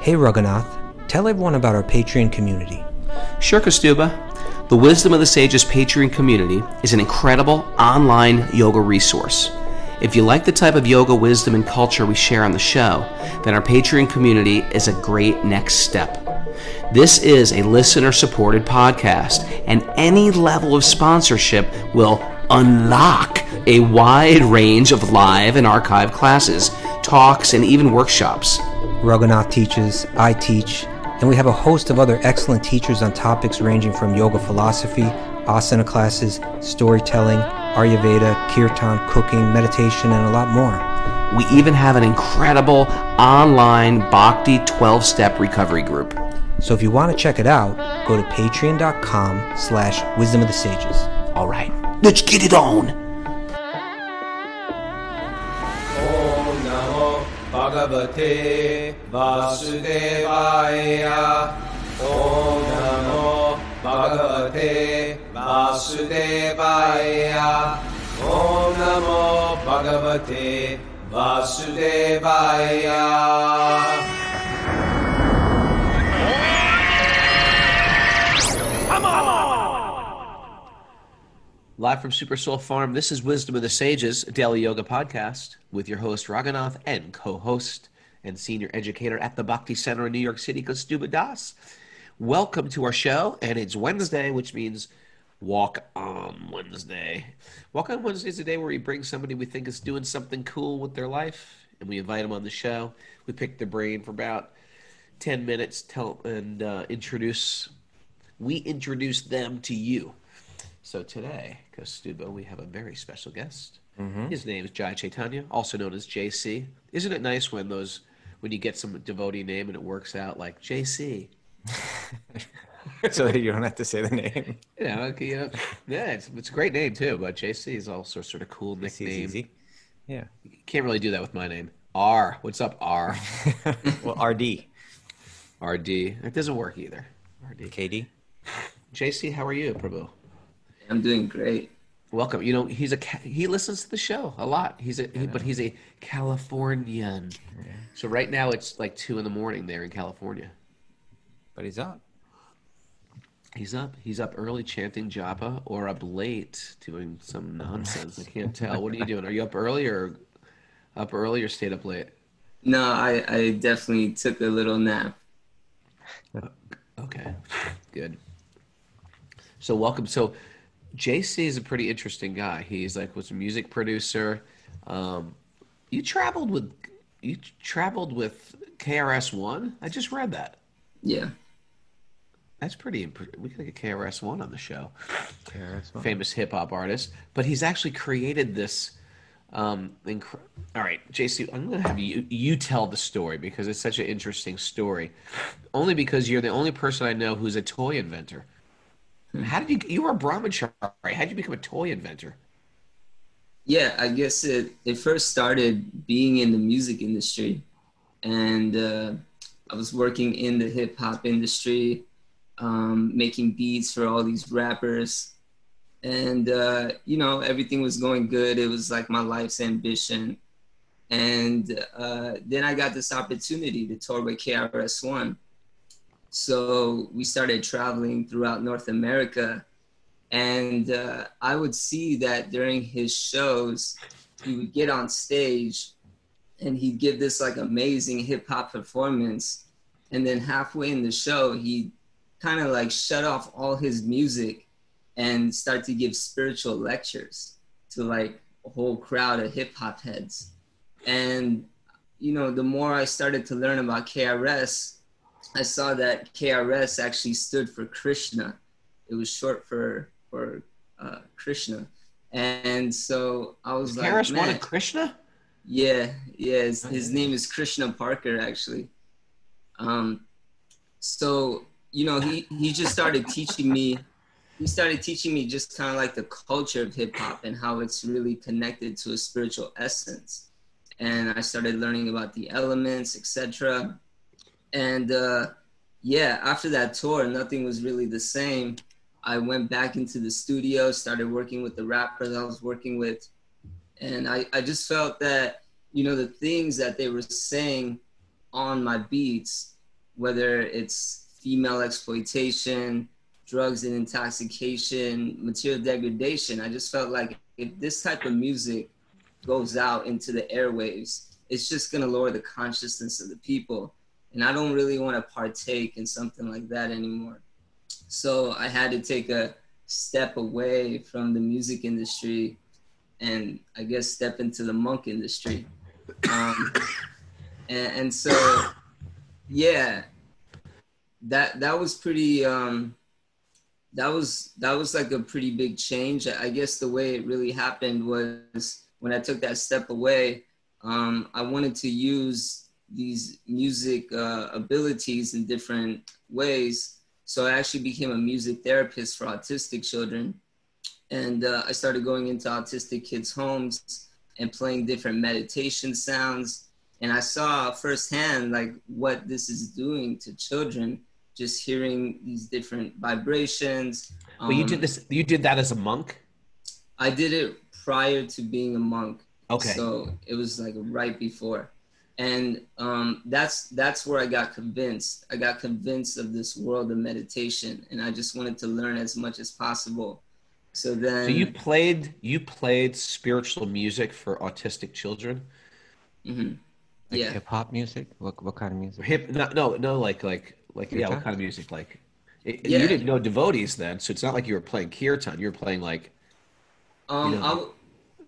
Hey Raghunath, tell everyone about our Patreon community. Sure, Kaustubha. The Wisdom of the Sages Patreon community is an incredible online yoga resource. If you like the type of yoga wisdom and culture we share on the show, then our Patreon community is a great next step. This is a listener-supported podcast, and any level of sponsorship will unlock a wide range of live and archived classes, talks, and even workshops. Raghunath teaches, I teach, and we have a host of other excellent teachers on topics ranging from yoga philosophy, asana classes, storytelling, Ayurveda, kirtan, cooking, meditation, and a lot more. We even have an incredible online Bhakti 12-step recovery group. So if you want to check it out, go to patreon.com/wisdom of the sages. All right, let's get it on. Om Namo Bhagavate Vasudevaya. Om Namo Bhagavate Vasudevaya. Om Namo Bhagavate Vasudevaya. Live from Super Soul Farm, this is Wisdom of the Sages, a daily yoga podcast with your host Raghunath and co-host and senior educator at the Bhakti Center in New York City, Kaustubha Das. Welcome to our show, and it's Wednesday, which means Walk On Wednesday. Walk On Wednesday is a day where we bring somebody we think is doing something cool with their life, and we invite them on the show. We pick their brain for about 10 minutes and introduce them to you. So today, Kaustubha, we have a very special guest. Mm-hmm. His name is Jai Chaitanya, also known as JC. Isn't it nice when you get some devotee name and it works out like JC? So you don't have to say the name. Yeah, it's a great name too, but JC is also sort of cool nickname. Easy. Yeah. You can't really do that with my name. R. What's up, R? Well, RD. RD. It doesn't work either. RD. KD. JC, how are you, Prabhu? I'm doing great. Welcome. You know, he listens to the show a lot. But he's a Californian. Yeah. So right now it's like 2 a.m. there in California. But he's up. He's up. He's up early chanting japa or up late doing some nonsense. I can't tell. What are you doing? Are you up early or stayed up late? No, I definitely took a little nap. Okay. Good. So welcome. So JC is a pretty interesting guy. He's was a music producer. You traveled with KRS-One? I just read that. Yeah. That's pretty impressive. We could get KRS-One on the show. KRS-One. Famous hip hop artist. But he's actually created this all right, JC, I'm going to have you tell the story because it's such an interesting story. Only because you're the only person I know who's a toy inventor. How did you were a brahmachari. How did you become a toy inventor? Yeah, I guess it first started being in the music industry. And I was working in the hip hop industry, making beats for all these rappers. And, everything was going good. It was like my life's ambition. And then I got this opportunity to tour with KRS-One. So we started traveling throughout North America, and I would see that during his shows, he would get on stage and he'd give this amazing hip hop performance. And then halfway in the show, he'd kind of shut off all his music and start to give spiritual lectures to a whole crowd of hip hop heads. And, the more I started to learn about KRS, I saw that KRS actually stood for Krishna. It was short for Krishna. And so I was like, KRS man. wanted Krishna? Yeah. His name is Krishna Parker, actually. So, he just started teaching me. He started teaching me just kind of the culture of hip hop and how it's really connected to a spiritual essence. And I started learning about the elements, etc. And after that tour, nothing was really the same. I went back into the studio, started working with the rappers I was working with. And I just felt that, the things that they were saying on my beats whether it's female exploitation, drugs and intoxication, material degradation. I just felt like if this type of music goes out into the airwaves, it's just going to lower the consciousness of the people. And I don't really want to partake in something like that anymore. So I had to take a step away from the music industry and I guess step into the monk industry. And so, yeah, that was pretty, that was like a pretty big change. I guess the way it really happened was when I took that step away, I wanted to use these music abilities in different ways. So I actually became a music therapist for autistic children. And I started going into autistic kids' homes and playing different meditation sounds. And I saw firsthand like what this is doing to children, just hearing these different vibrations. Well, you did that as a monk? I did it prior to being a monk. Okay. So it was like right before. And that's where I got convinced. I got convinced of this world of meditation, and I just wanted to learn as much as possible. So then, so you played spiritual music for autistic children? Mm-hmm. Like Yeah. hip hop music? What kind of music? Like yeah, what kind of music? Like, you didn't know devotees then, so it's not like you were playing kirtan. You were playing like,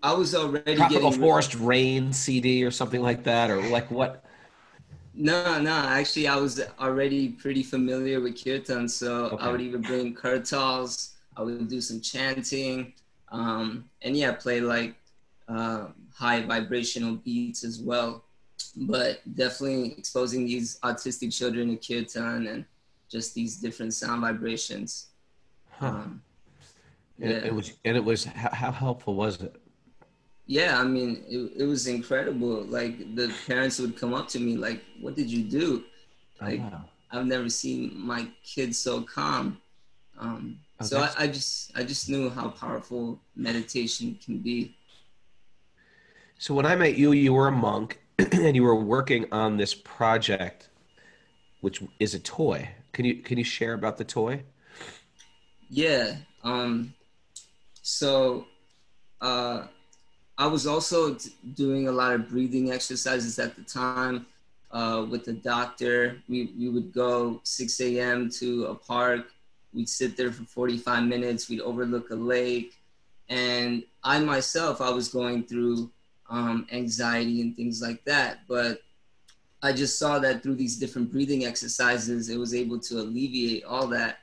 I was already Tropical getting Forest Rain CD or something like that, or like what? No, actually I was already pretty familiar with kirtan, so Okay. I would even bring kurtals, I would do some chanting, and yeah, play like high vibrational beats as well. But definitely exposing these autistic children to kirtan and just these different sound vibrations. Huh. Yeah. It was how helpful was it? Yeah, I mean, it was incredible. Like the parents would come up to me like, what did you do? Like, wow. I've never seen my kids so calm. So I just knew how powerful meditation can be. So when I met you, you were a monk and you were working on this project, which is a toy. Can you share about the toy? Yeah. So I was also doing a lot of breathing exercises at the time with the doctor. We would go 6 a.m. to a park. We'd sit there for 45 minutes. We'd overlook a lake. And I myself, I was going through anxiety and things like that. But I just saw that through these different breathing exercises, it was able to alleviate all that.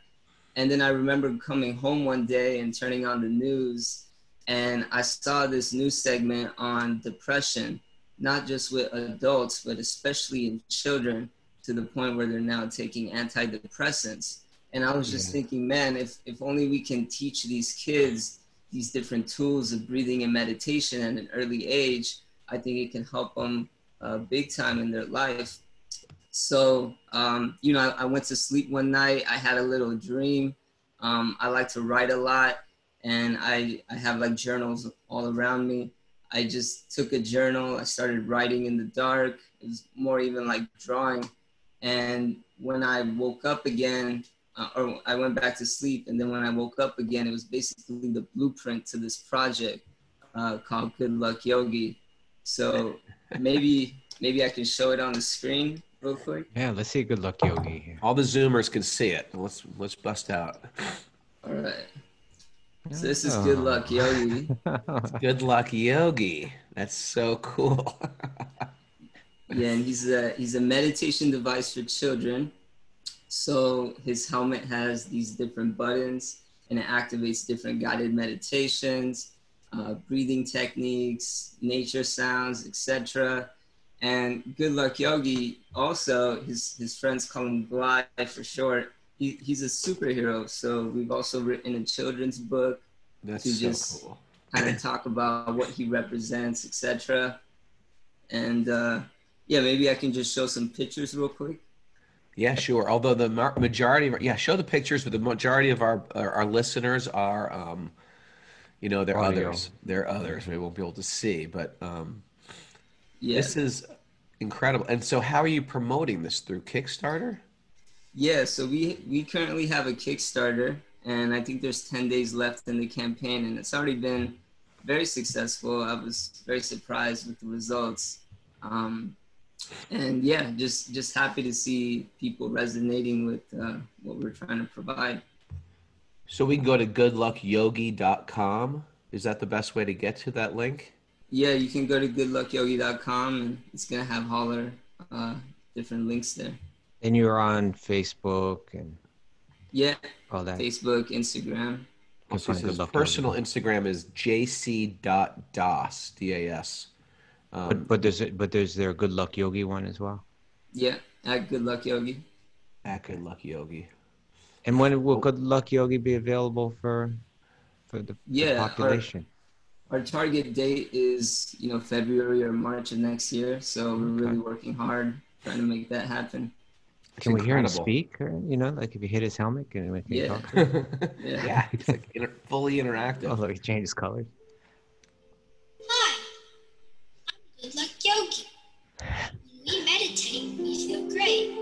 And then I remember coming home one day and turning on the news, and I saw this news segment on depression, not just with adults, but especially in children, to the point where they're now taking antidepressants. And I was just thinking, man, if only we can teach these kids these different tools of breathing and meditation at an early age, I think it can help them big time in their life. So, I went to sleep one night. I had a little dream. I like to write a lot. And I have like journals all around me. I just took a journal. I started writing in the dark. It was more even like drawing. And when I woke up again, or I went back to sleep, and then when I woke up again, it was basically the blueprint to this project called Good Luck Yogi. So maybe I can show it on the screen real quick. Yeah, let's see Good Luck Yogi here. All the Zoomers can see it. Let's bust out. All right. So this is Good Luck Yogi. Good Luck Yogi. That's so cool. Yeah, and he's a meditation device for children. So his helmet has these different buttons, and it activates different guided meditations, breathing techniques, nature sounds, etc. And Good Luck Yogi, also his friends call him Glide for short. He's a superhero, so we've also written a children's book That's to so just cool. kind of talk about what he represents, etc. And yeah, maybe I can just show some pictures real quick. Yeah, sure. Although the majority of show the pictures, but the majority of our listeners are, they're Audio. others. They're others. We won't be able to see, but Yeah. this is incredible. And so, how are you promoting this through Kickstarter? Yeah, so we currently have a Kickstarter, and I think there's 10 days left in the campaign, and it's already been very successful. I was very surprised with the results. And yeah, just happy to see people resonating with what we're trying to provide. So we can go to goodluckyogi.com. Is that the best way to get to that link? Yeah, you can go to goodluckyogi.com, and it's going to have all our different links there. And you're on Facebook and Yeah, all that. Facebook, Instagram. So his personal Instagram is jc.das, D-A-S. But there's their Good Luck Yogi one as well. Yeah, at Good Luck Yogi. At Good Luck Yogi. And when will Good Luck Yogi be available for the population? Our target date is February or March of next year. So we're really working hard trying to make that happen. Can we hear him speak? Or, like if you hit his helmet, can we talk to him? Yeah, it's like fully interactive. Although he changes colors. Hi, I'm Good Luck Yogi. When we meditate, we feel great.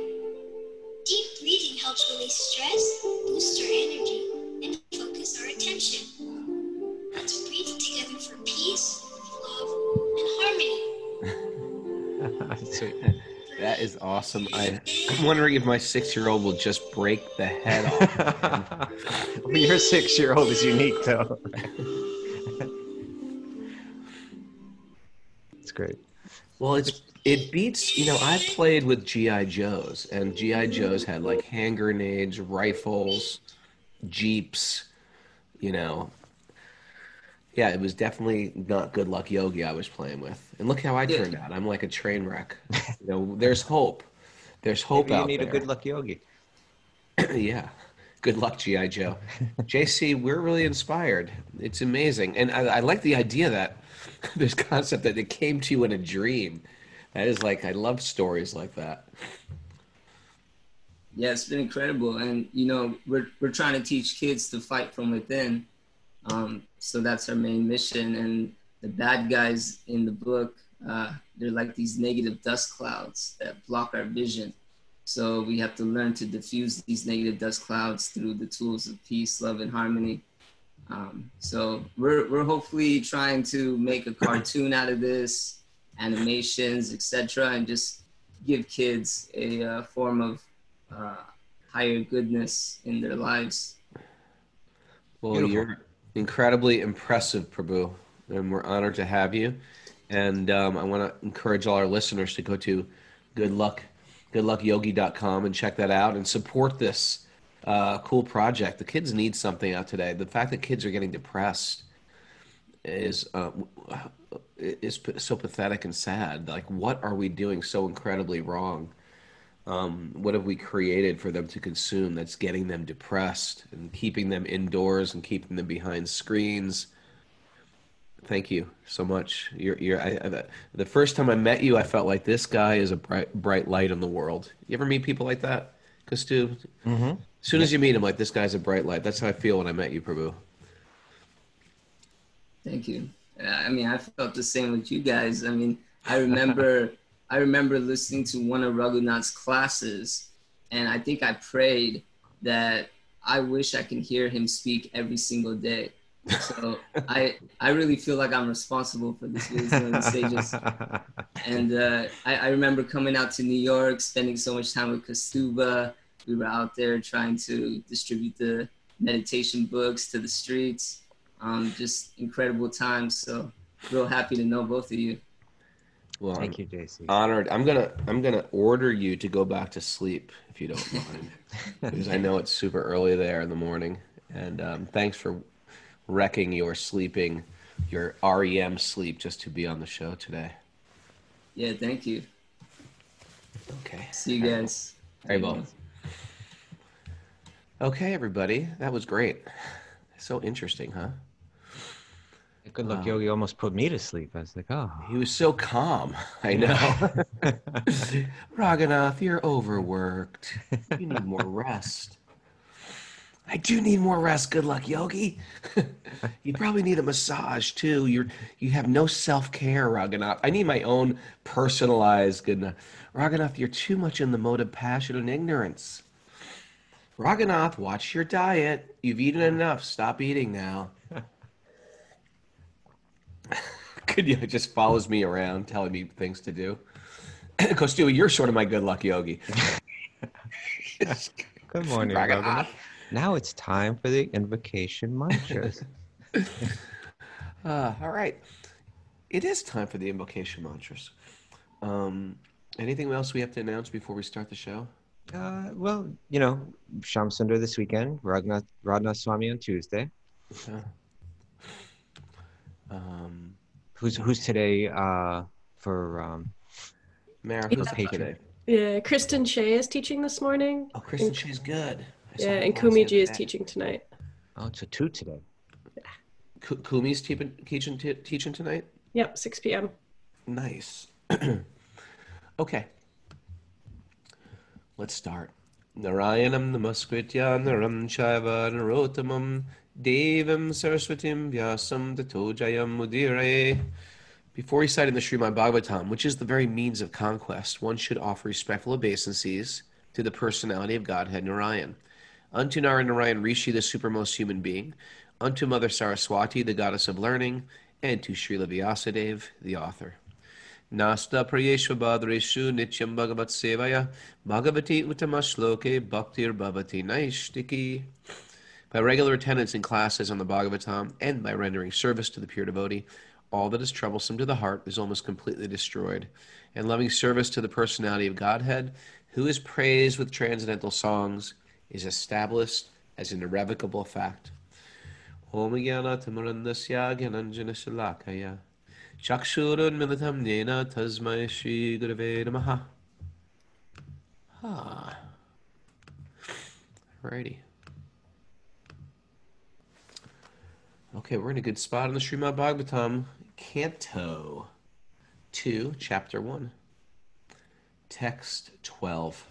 Deep breathing helps release stress, boost our energy, and focus our attention. Let's breathe together for peace, love, and harmony. Sweet. That is awesome. I'm wondering if my 6-year-old will just break the head off. Well, your 6-year-old is unique, though. It's great. Well, it beats, I played with G.I. Joes, and G.I. Joes had like hand grenades, rifles, jeeps, Yeah, it was definitely not Good Luck Yogi I was playing with. And look how I turned out. I'm like a train wreck. There's hope. There's hope out there. You need a Good Luck Yogi. Yeah. Good luck, G.I. Joe. JC, we're really inspired. It's amazing. And I like the idea that this concept that it came to you in a dream. That is I love stories like that. Yeah, it's been incredible. And, we're trying to teach kids to fight from within. So that's our main mission. And the bad guys in the book, they're like these negative dust clouds that block our vision. So we have to learn to diffuse these negative dust clouds through the tools of peace, love, and harmony. So we're hopefully trying to make a cartoon out of this, animations, etc., and just give kids a form of higher goodness in their lives. Well, Beautiful. You're incredibly impressive, Prabhu, and we're honored to have you. And I want to encourage all our listeners to go to goodluckyogi.com and check that out and support this cool project. The kids need something out today. The fact that kids are getting depressed is so pathetic and sad. Like, what are we doing so incredibly wrong? What have we created for them to consume that's getting them depressed and keeping them indoors and keeping them behind screens? Thank you so much. The first time I met you, I felt like this guy is a bright light in the world. You ever meet people like that, Kaustubha? Mm-hmm. As soon as you meet him, like, this guy's a bright light. That's how I feel when I met you, Prabhu. Thank you. I felt the same with you guys. I remember listening to one of Raghunath's classes, and I think I prayed that I wish I can hear him speak every single day. So I really feel like I'm responsible for this wisdom and sages. And I remember coming out to New York, spending so much time with Kaustubha. We were out there trying to distribute the meditation books to the streets. Just incredible times. So real happy to know both of you. Well, thank you, JC. Honored. I'm gonna order you to go back to sleep if you don't mind, because I know it's super early there in the morning. And thanks for wrecking your REM sleep just to be on the show today. Yeah, thank you. Okay. See you guys. Very well. Okay, everybody, that was great. So interesting, huh? Good Luck Yogi almost put me to sleep. I was like, oh. He was so calm. I know. Raghunath, you're overworked. You need more rest. I do need more rest, Good Luck Yogi. You probably need a massage too. You have no self-care, Raghunath. I need my own personalized goodness. Raghunath, you're too much in the mode of passion and ignorance. Raghunath, watch your diet. You've eaten enough. Stop eating now. Could you just follows me around telling me things to do? Kaustubha, you're sort of my good luck yogi. Good morning, Raghunath. Now it's time for the invocation mantras. All right. It is time for the invocation mantras. Anything else we have to announce before we start the show? Well, Sham Sundar this weekend, Raghunath Swami on Tuesday. Who's today for Mara, who's up today? Yeah, Kristen Shea is teaching this morning. Oh, Kristen Shea's good. Yeah, and Kumiji is teaching tonight. Oh, it's a 2 today. Kumi's teaching tonight? Yep, 6 p.m. Nice. Okay. Let's start. Narayanam namaskritya naram chaiva narotamam devam saraswatim vyasam tato jayam mudire. Before reciting the Srimad Bhagavatam, which is the very means of conquest, one should offer respectful obeisances to the personality of Godhead Narayan. Unto Narayan Rishi, the supermost human being, unto Mother Saraswati, the goddess of learning, and to Srila Vyasadeva, the author. Nasta prayeshva badreshu nityam bhagavat sevaya bhagavati utamashloke bhaktir bhavati naishtiki. By regular attendance in classes on the Bhagavatam and by rendering service to the pure devotee, all that is troublesome to the heart is almost completely destroyed. And loving service to the personality of Godhead, who is praised with transcendental songs, is established as an irrevocable fact. Om Jnana Tamarandasya Gyananjana Shalakaya Chakshurun Militam Nena Tasmai Shri Gurave Namaha. Alrighty. Okay, we're in a good spot in the Srimad Bhagavatam, Canto 2, Chapter 1, Text 12.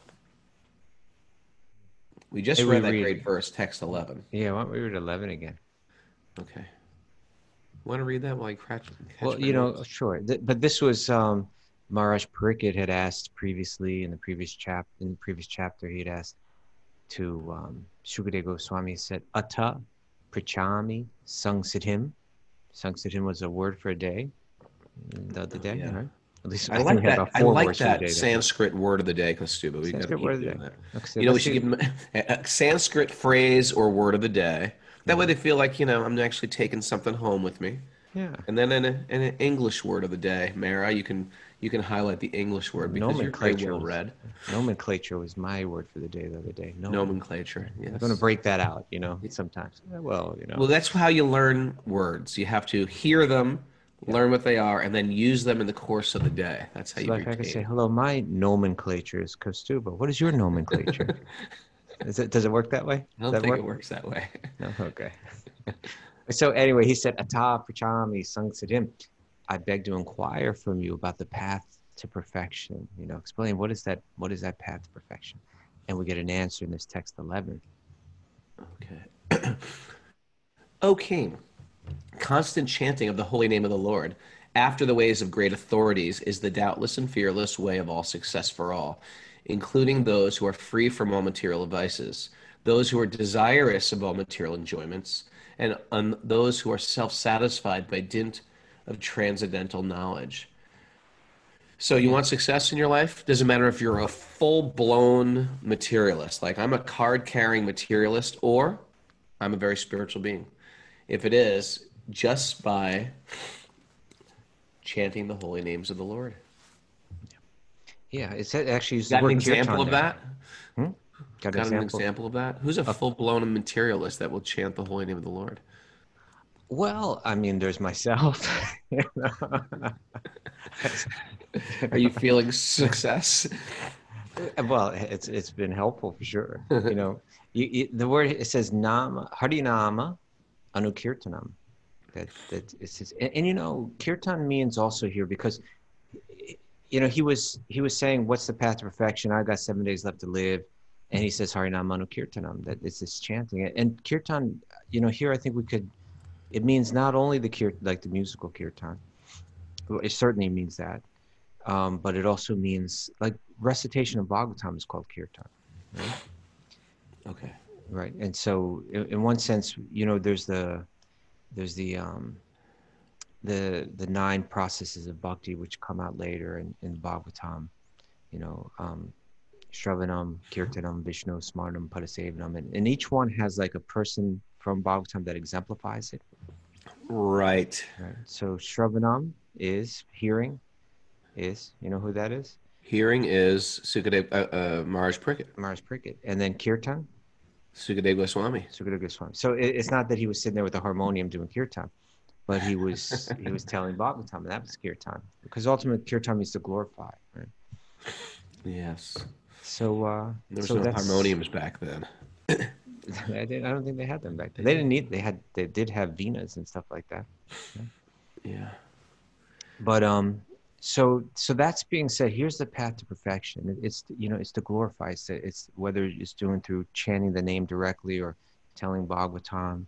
We just read that great verse, Text 11. Yeah, why don't we read 11 again? Okay. Want to read that while I catch Well, sure. But this was Maharaj Pariksit had asked previously in the previous chapter. He had asked to Shukadeva Goswami said, Ata Prichami Sangsiddhim. Sangsiddhim was a word for a day. The other day, yeah. Right? At least I like that. I like that Sanskrit word of the day, Kaustubha. Sanskrit word of the day. Okay, we should give them a Sanskrit phrase or word of the day. That way they feel like, I'm actually taking something home with me. Yeah. And then in an English word of the day, Mara, you can highlight the English word because you're very well read. Nomenclature was my word for the day the other day. Nomenclature, yes. I'm going to break that out, sometimes. Well, Well, that's how you learn words. You have to hear them, learn what they are, and then use them in the course of the day. That's how you retain. Like I can say, hello, my nomenclature is Kaustubha. What is your nomenclature? Does it work that way? I don't think it works that way. No? Okay. So anyway, he said, Ata Prachami Sangsiddhim. I beg to inquire from you about the path to perfection. Explain what is that path to perfection? And we get an answer in this text 11. Okay. O King, constant chanting of the holy name of the Lord after the ways of great authorities is the doubtless and fearless way of all success for all, including those who are free from all material vices, those who are desirous of all material enjoyments, and those who are self-satisfied by dint of transcendental knowledge. So you want success in your life? Doesn't matter if you're a full-blown materialist, like I'm a card-carrying materialist, or I'm a very spiritual being. If it is, just by chanting the holy names of the Lord. Yeah, it's actually got an example of that? Got an example of that? Who's a full-blown materialist that will chant the holy name of the Lord? Well, I mean, there's myself. Are you feeling success? Well, it's been helpful for sure. The word, it says nama, harinama anukirtanam. That it says, and kirtan means also here because he was saying, what's the path to perfection? I got 7 days left to live. And he says, Harinam Manu Kirtanam, that it's this chanting. And kirtan, here I think it means not only like the musical kirtan. It certainly means that. But it also means, like, recitation of Bhagavatam is called kirtan. Right? Okay. Right. And so in one sense, you know, there's the 9 processes of bhakti which come out later in Bhagavatam, you know, Shravanam, Kirtanam, Vishnu, Smarnam, Padasevanam, and each one has like a person from Bhagavatam that exemplifies it. Right. Right. So Shravanam is hearing, you know who that is? Hearing is Sukadev, Maharaj Pariksit. Maharaj Pariksit. And then Kirtan? Sukadev Goswami. Sukadev Goswami. So it's not that he was sitting there with a harmonium doing kirtan, but he was telling Bhagavatam, and that was kirtan. Because ultimately kirtan means to glorify, right? Yes. So there was no harmoniums back then. I don't think they had them back then. They didn't need. They did have venas and stuff like that. Yeah. But so that's being said. Here's the path to perfection. It's it's to glorify. It's whether it's doing through chanting the name directly or telling Bhagavatam.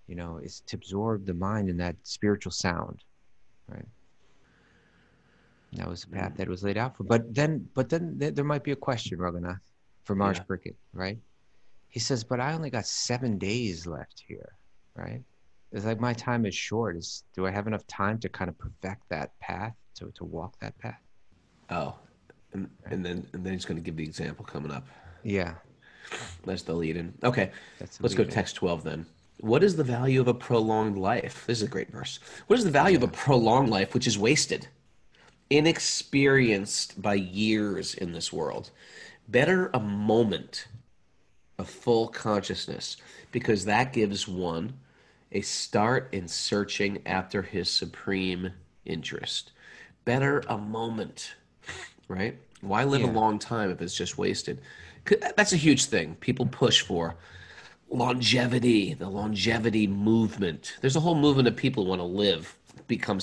It's to absorb the mind in that spiritual sound, right? That was the path that was laid out for. But then there might be a question, Raghunath, for Maharaj Pariksit, right? He says, but I only got 7 days left here, right? It's like my time is short. Do I have enough time to kind of perfect that path, to walk that path? Oh, and then he's going to give the example coming up. Yeah. That's the lead in. Okay, let's go to in. text 12 then. What is the value of a prolonged life? This is a great verse. What is the value of a prolonged life which is wasted, inexperienced by years in this world? Better a moment of full consciousness, because that gives one a start in searching after his supreme interest. Better a moment, right? Why live a long time if it's just wasted? That's a huge thing. People push for longevity, the longevity movement. There's a whole movement of people who want to live, become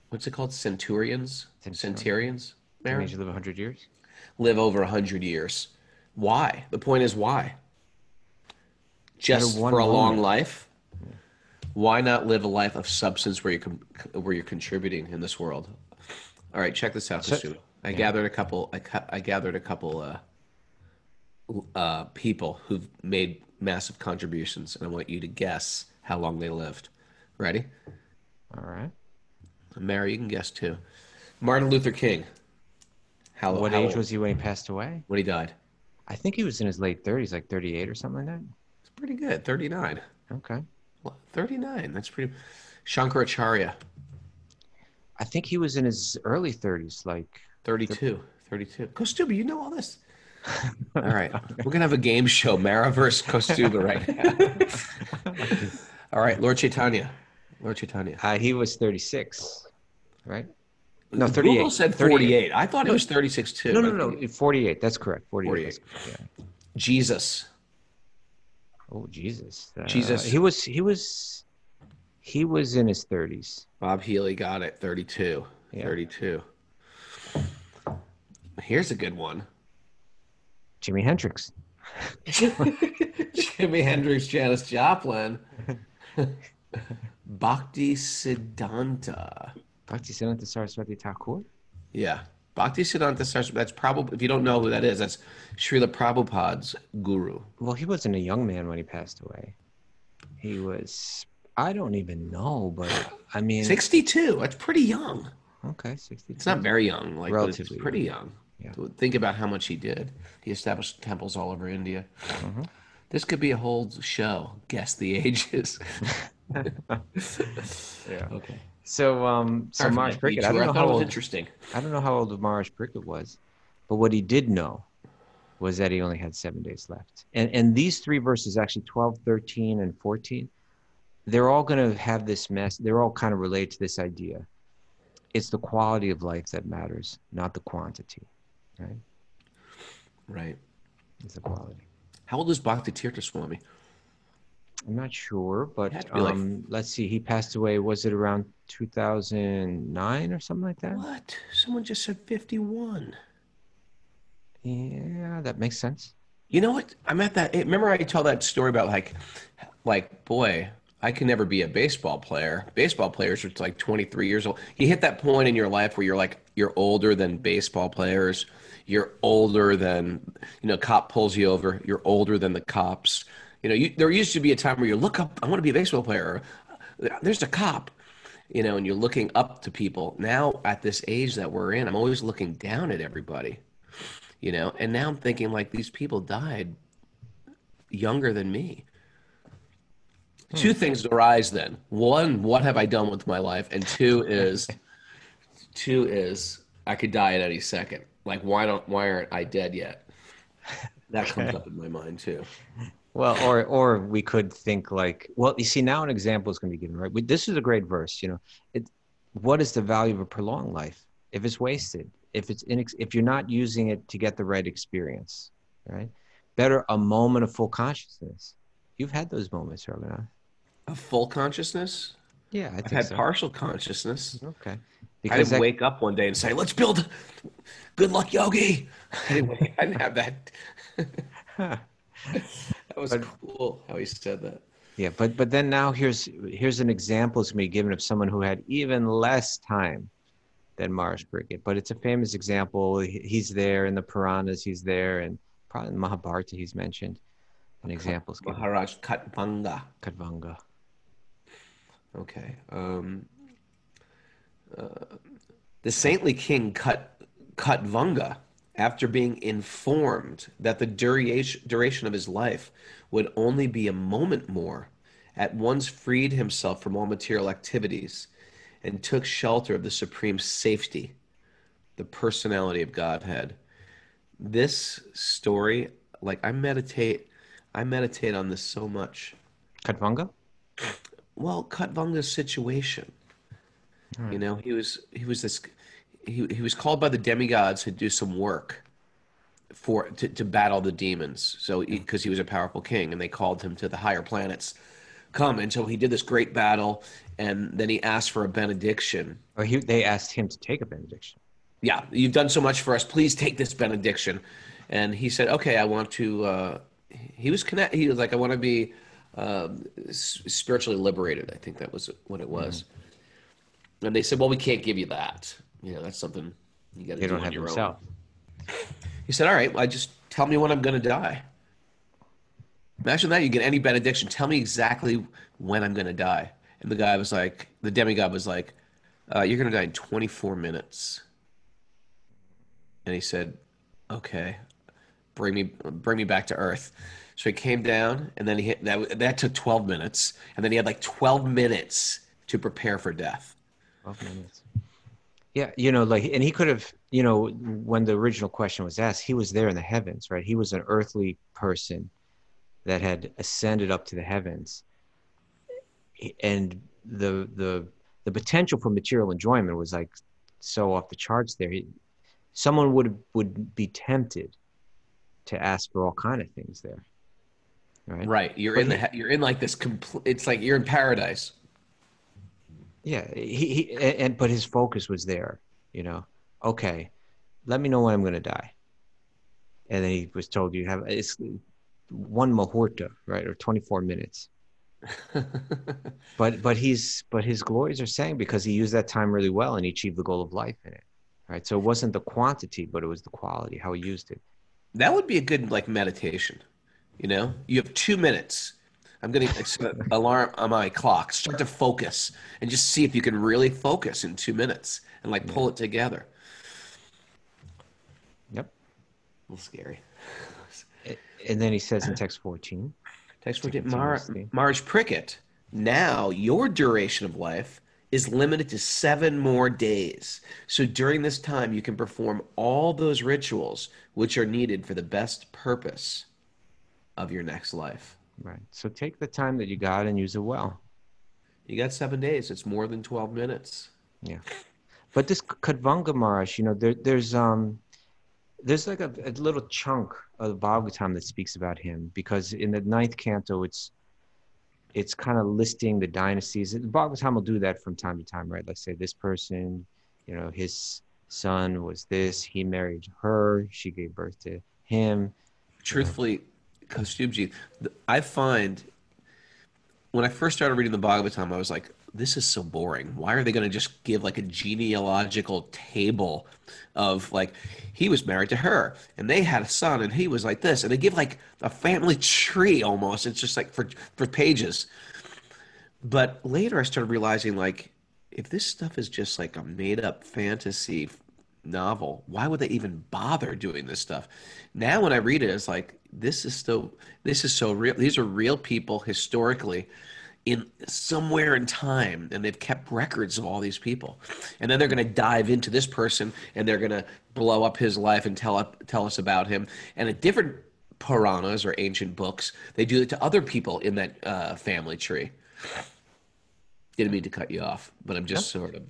what's it called? Centurions? Centurions? That means you live 100 years? Live over 100 years. Why? The point is why? Just for a long life? Why not live a life of substance where you're contributing in this world? All right, check this out. I gathered a couple. I gathered a couple people who've made massive contributions, and I want you to guess how long they lived. Ready? All right. Mary, you can guess too. Martin Luther King. What age was he when he passed away? When he died? I think he was in his late 30s, like 38 or something like that. It's pretty good. 39. Okay. Well, 39. That's pretty. Shankaracharya. I think he was in his early 30s, like 32. 32. Kaustubha, you know all this. All right. We're going to have a game show, Mara versus Kaustubha right now. All right. Lord Chaitanya. He was 36, right? No, 38. Google said 48. I thought it was 36 too. No. 48. That's correct. 48. Yeah. Jesus. Oh, Jesus. Jesus. He was in his 30s. Bob Healy got it. 32. Yeah. 32. Here's a good one. Jimi Hendrix. Jimi Hendrix, Janis Joplin. Bhaktisiddhanta. Bhaktisiddhanta Saraswati Thakur? Yeah. Bhaktisiddhanta Saraswati, that's probably, if you don't know who that is, that's Srila Prabhupada's guru. Well, he wasn't a young man when he passed away. He was, I don't even know, but I mean. 62. That's pretty young. Okay, 62. It's not very young, relatively, but it's pretty young. Yeah. Think about how much he did. He established temples all over India. Mm-hmm. This could be a whole show. Guess the ages. Yeah. Okay. So Maharaj Pariksit, I don't know how old. Interesting. I don't know how old Maharaj Pariksit was, but what he did know was that he only had 7 days left. And these 3 verses, actually 12, 13, and 14, they're all going to have this mess. They're all kind of related to this idea. It's the quality of life that matters, not the quantity. Right? Right. It's the quality. How old is Bhakti Tirtha Swami? I'm not sure, but let's see. He passed away, was it around 2009 or something like that? What? Someone just said 51. Yeah, that makes sense. You know what? I'm at that. Remember I told that story about like, boy, I can never be a baseball player. Baseball players are like 23 years old. You hit that point in your life where you're older than baseball players. You're older than, cop pulls you over. You're older than the cops. There used to be a time where you look up, I want to be a baseball player. There's a cop, and you're looking up to people. Now at this age that we're in, I'm always looking down at everybody, and now I'm thinking like these people died younger than me. Two things arise then. One, what have I done with my life? And two is I could die at any second. Like why aren't I dead yet? That comes up in my mind too. Well, or we could think like, well, you see, now an example is going to be given, right? This is a great verse, what is the value of a prolonged life if it's wasted, if you're not using it to get the right experience, right? Better a moment of full consciousness. You've had those moments, Raghunath. A full consciousness? Yeah, I've had partial consciousness. Okay. I Because didn't wake up one day and say, let's build good luck yogi. I didn't have that. That was cool how he said that. Yeah, but then now here's an example that's going to be given of someone who had even less time than Maharaj Parikshit. But it's a famous example. He's there in the Puranas. He's there, and probably in Mahabharata he's mentioned. An example is given. Maharaj Katvanga. Katvanga. Okay. The saintly king Katvanga, after being informed that the duration of his life would only be a moment more, at once freed himself from all material activities and took shelter of the supreme safety, the personality of Godhead. This story, like I meditate on this so much. Katvanga? Well, Katvanga's situation. Right. He was called by the demigods to do some work to battle the demons. So because he was a powerful king, and they called him to the higher planets. Come, and so he did this great battle, and then he asked for a benediction. Or they asked him to take a benediction. Yeah, you've done so much for us. Please take this benediction. And he said, okay, I want to. He was like, I want to be spiritually liberated. I think that was what it was. Mm-hmm. And they said, well, we can't give you that. That's something you got to do on your own. He said, all right, well, just tell me when I'm going to die. Imagine that. You get any benediction. Tell me exactly when I'm going to die. And the demigod was like, you're going to die in 24 minutes. And he said, okay, bring me back to earth. So he came down, and then that took 12 minutes. And then he had like 12 minutes to prepare for death. 12 minutes. Yeah, and he could have, when the original question was asked, he was there in the heavens, right? He was an earthly person that had ascended up to the heavens. And the potential for material enjoyment was like so off the charts there. Someone would be tempted to ask for all kind of things there. Right. You're in like this it's like you're in paradise. Yeah, but his focus was there, Okay, let me know when I'm going to die. And then he was told it's one muhurta, right, or 24 minutes. but his glories are saying because he used that time really well and he achieved the goal of life in it, right? So it wasn't the quantity, but it was the quality, how he used it. That would be a good meditation. You have 2 minutes. I'm going to set an alarm on my clock. Start to focus and just see if you can really focus in 2 minutes and pull it together. Yep. A little scary. And then he says in text 14. Text 14. Maharaj Parikshit, now your duration of life is limited to 7 more days. So during this time, you can perform all those rituals which are needed for the best purpose of your next life. Right. So take the time that you got and use it well. You got 7 days. It's more than 12 minutes. Yeah. But this Katvanga Maharaj, there's like a little chunk of the Bhagavatam that speaks about him, because in the 9th canto, it's kind of listing the dynasties. The Bhagavatam will do that from time to time, right? Let's say this person, his son was this, he married her, she gave birth to him. Truthfully, Kaustubha, I find when I first started reading the Bhagavatam, I was like, this is so boring. Why are they going to just give like a genealogical table of like, he was married to her and they had a son and he was like this. And they give like a family tree almost. It's just like for pages. But later I started realizing like, if this stuff is just like a made up fantasy novel, why would they even bother doing this stuff? Now when I read it, it's like, this is so real. These are real people historically in somewhere in time, and they've kept records of all these people. And then they're going to dive into this person and they're going to blow up his life and tell us about him. And at different Puranas or ancient books, they do it to other people in that family tree. Didn't mean to cut you off, but I'm just sort of,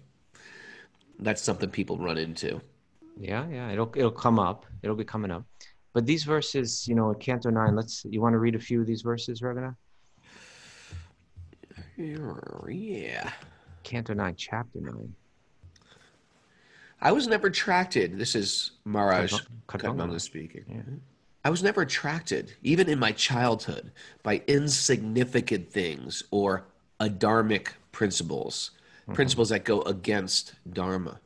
that's something people run into. Yeah, it'll come up. It'll be coming up. But these verses, Canto 9, you want to read a few of these verses, Raghunath? Yeah. Canto 9, Chapter 9. I was never attracted. This is Maharaj Kadmanga speaking. Yeah. I was never attracted, even in my childhood, by insignificant things or adharmic principles, principles that go against Dharma.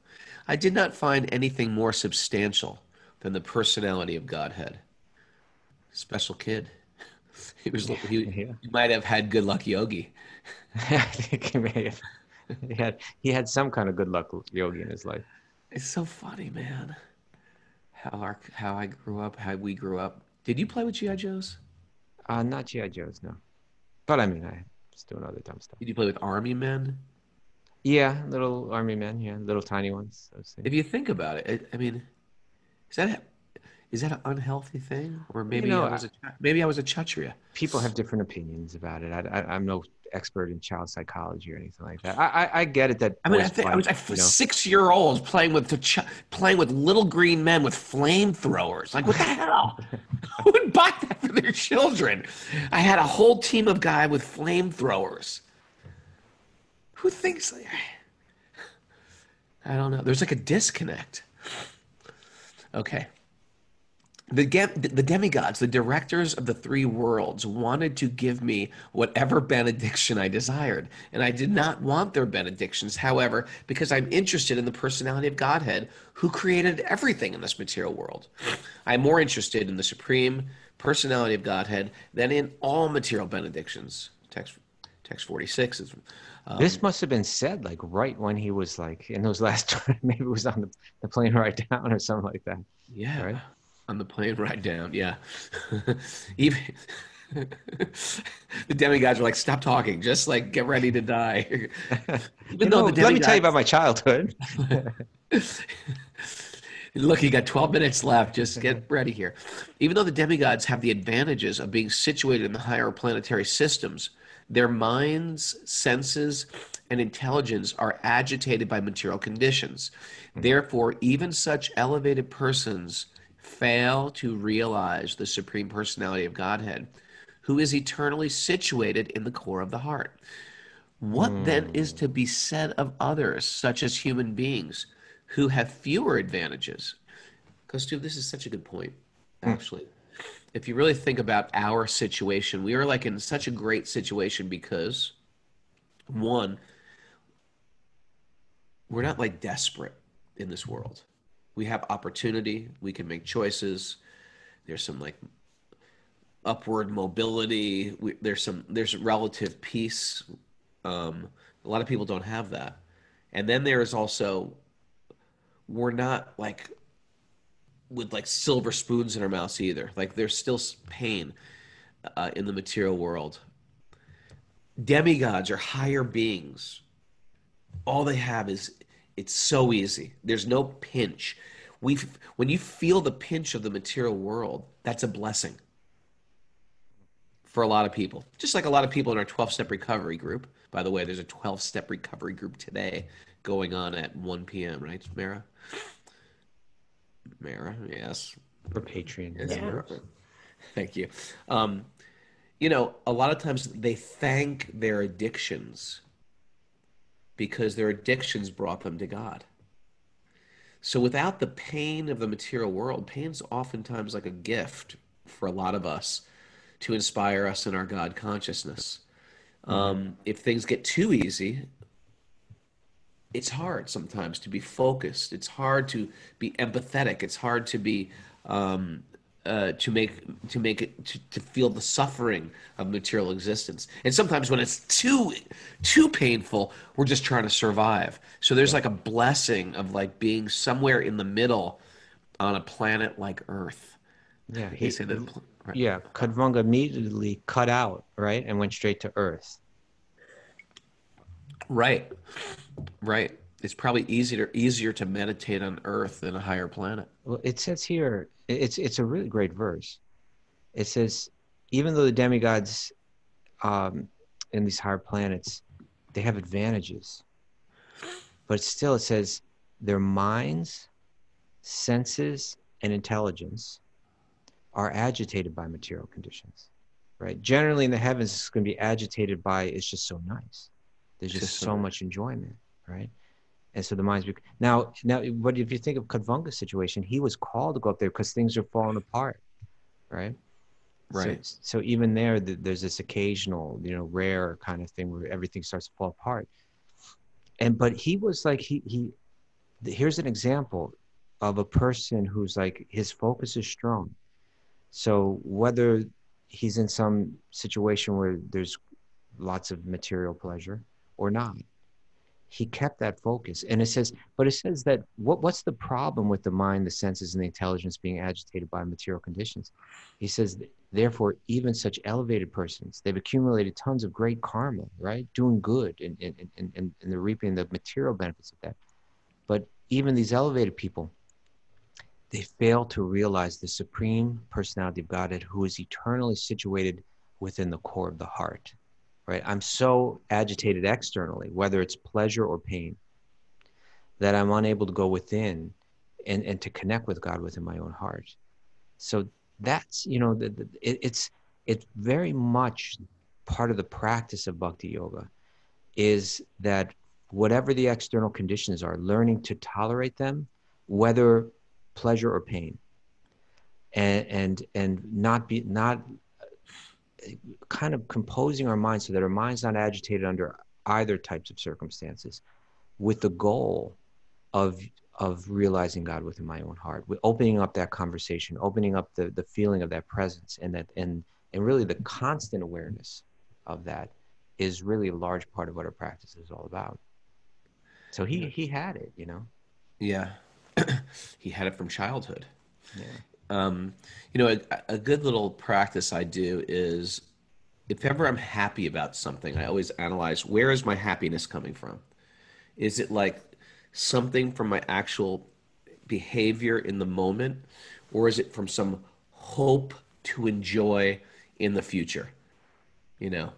I did not find anything more substantial than the personality of Godhead. Special kid. He might have had good luck yogi. I think he may have. He had some kind of good luck yogi in his life. It's so funny, man. How I grew up, how we grew up. Did you play with G.I. Joes? Not G.I. Joes, no. But I mean, I was doing other dumb stuff. Did you play with army men? Yeah, little army men, yeah, little tiny ones. If you think about it, I mean, is that an unhealthy thing, or maybe I was a Kshatriya? People have different opinions about it. I'm no expert in child psychology or anything like that. I get it that I mean, I was 6-year-olds playing with little green men with flamethrowers. Like, what the hell? Who would buy that for their children? I had a whole team of guys with flamethrowers. Who thinks? I don't know. There's like a disconnect. Okay. The demigods, the directors of the three worlds, wanted to give me whatever benediction I desired. And I did not want their benedictions, however, because I'm interested in the personality of Godhead, who created everything in this material world. I'm more interested in the supreme personality of Godhead than in all material benedictions. Text 46 is... this must have been said like right when he was like in those last, maybe it was on the plane ride down or something like that. Yeah. Right? On the plane ride down, yeah. Even the demigods are like, stop talking, just like get ready to die. Let me tell you about my childhood. Look, you got 12 minutes left. Just get ready here. Even though the demigods have the advantages of being situated in the higher planetary systems, their minds, senses, and intelligence are agitated by material conditions. Therefore, even such elevated persons fail to realize the supreme personality of Godhead, who is eternally situated in the core of the heart. What then is to be said of others, such as human beings, who have fewer advantages? Kaustubha, this is such a good point, actually. If you really think about our situation, we are like in such a great situation because, one, we're not like desperate in this world. We have opportunity. We can make choices. There's some like upward mobility. There's relative peace. A lot of people don't have that. And then there's also, we're not like with like silver spoons in our mouths either. Like there's still pain in the material world. Demigods are higher beings. All they have is, it's so easy. There's no pinch. When you feel the pinch of the material world, that's a blessing for a lot of people. Just like a lot of people in our 12-step recovery group. By the way, there's a 12-step recovery group today going on at 1 p.m., right, Mara? Mara, yes. For Patreon. Yes, Yeah. Mara. Thank you. A lot of times they thank their addictions because their addictions brought them to God. So without the pain of the material world, pain's oftentimes like a gift for a lot of us to inspire us in our God consciousness. If things get too easy, it's hard sometimes to be focused. It's hard to be empathetic. It's hard to be to feel the suffering of material existence. And sometimes when it's too painful, we're just trying to survive. So there's like a blessing of like being somewhere in the middle on a planet like Earth. Yeah, They say that. Right. yeah, Kadvanga immediately cut out, right, and went straight to Earth. Right. Right. It's probably easier to meditate on Earth than a higher planet. Well, it says here, it's a really great verse. It says, even though the demigods in these higher planets, they have advantages, but still it says their minds, senses, and intelligence are agitated by material conditions, right? Generally in the heavens, it's going to be agitated by, it's just so nice. There's just so much enjoyment, right? And so the mind's now, but if you think of Kadvanga's situation, he was called to go up there because things are falling apart, right? Right. So even there's this occasional, rare kind of thing where everything starts to fall apart. But he was like, here's an example of a person who's like, his focus is strong. So whether he's in some situation where there's lots of material pleasure or not, he kept that focus. And it says that what's the problem with the mind, the senses, and the intelligence being agitated by material conditions? He says, therefore, even such elevated persons, they've accumulated tons of great karma, right? Doing good and they're reaping the material benefits of that. But even these elevated people, they fail to realize the supreme personality of Godhead who is eternally situated within the core of the heart. Right? I'm so agitated externally, whether it's pleasure or pain, that I'm unable to go within and to connect with God within my own heart. So that's, it's very much part of the practice of Bhakti Yoga is that whatever the external conditions are, learning to tolerate them, whether pleasure or pain, and not kind of composing our minds so that our mind's not agitated under either types of circumstances, with the goal of realizing God within my own heart, with opening up that conversation, opening up the feeling of that presence, and really the constant awareness of that is really a large part of what our practice is all about. So he had it, Yeah. He had it from childhood. Yeah. A good little practice I do is if ever I'm happy about something, I always analyze, where is my happiness coming from? Is it like something from my actual behavior in the moment, or is it from some hope to enjoy in the future? If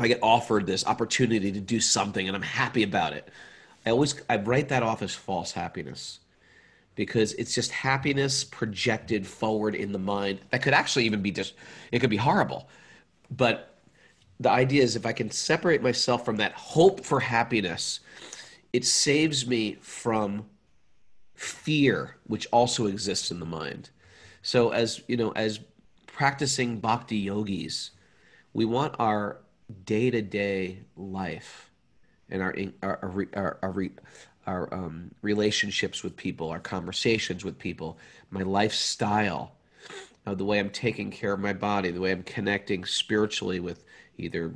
I get offered this opportunity to do something and I'm happy about it, I write that off as false happiness, because it's just happiness projected forward in the mind. That could actually even be it could be horrible. But the idea is if I can separate myself from that hope for happiness, it saves me from fear, which also exists in the mind. So as practicing bhakti yogis, we want our day-to-day life and our relationships with people, our conversations with people, my lifestyle, the way I'm taking care of my body, the way I'm connecting spiritually with either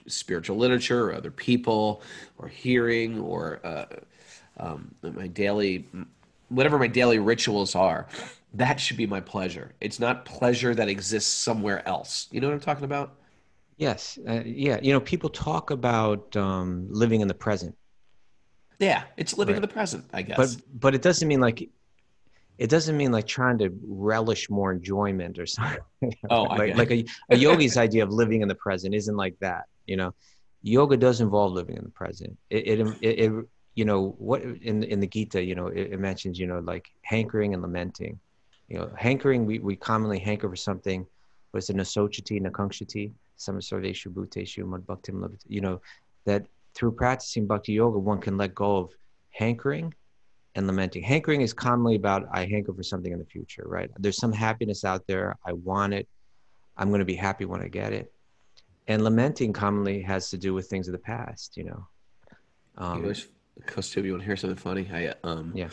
spiritual literature or other people or hearing or whatever my daily rituals are, that should be my pleasure. It's not pleasure that exists somewhere else. You know what I'm talking about? Yes. Yeah. People talk about living in the present. Yeah, it's living in the present, I guess. But it doesn't mean like trying to relish more enjoyment or something. Oh, like a yogi's idea of living in the present isn't like that. Yoga does involve living in the present. What in the Gita, it mentions, like hankering and lamenting. Hankering, we commonly hanker for something, but it's a nasochati, nakangshati, samasarveshu bhuteshu madbhaktim labhati. That through practicing bhakti yoga, one can let go of hankering and lamenting. Hankering is commonly about, I hanker for something in the future, right? There's some happiness out there. I want it. I'm going to be happy when I get it. And lamenting commonly has to do with things of the past, you know. Kaustubha, you want to hear something funny? Yeah.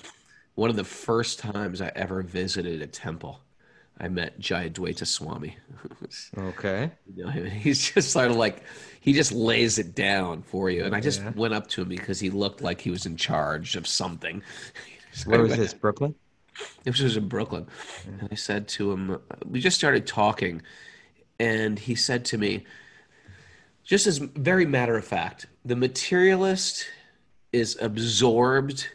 One of the first times I ever visited a temple, I met Jayadvaita Swami. Okay. You know, he's just sort of like, he just lays it down for you. And I just Yeah. went up to him because he looked like he was in charge of something. So Where was this? Brooklyn? This was in Brooklyn. And I said to him, we just started talking, and he said to me, just as very matter of fact, the materialist is absorbed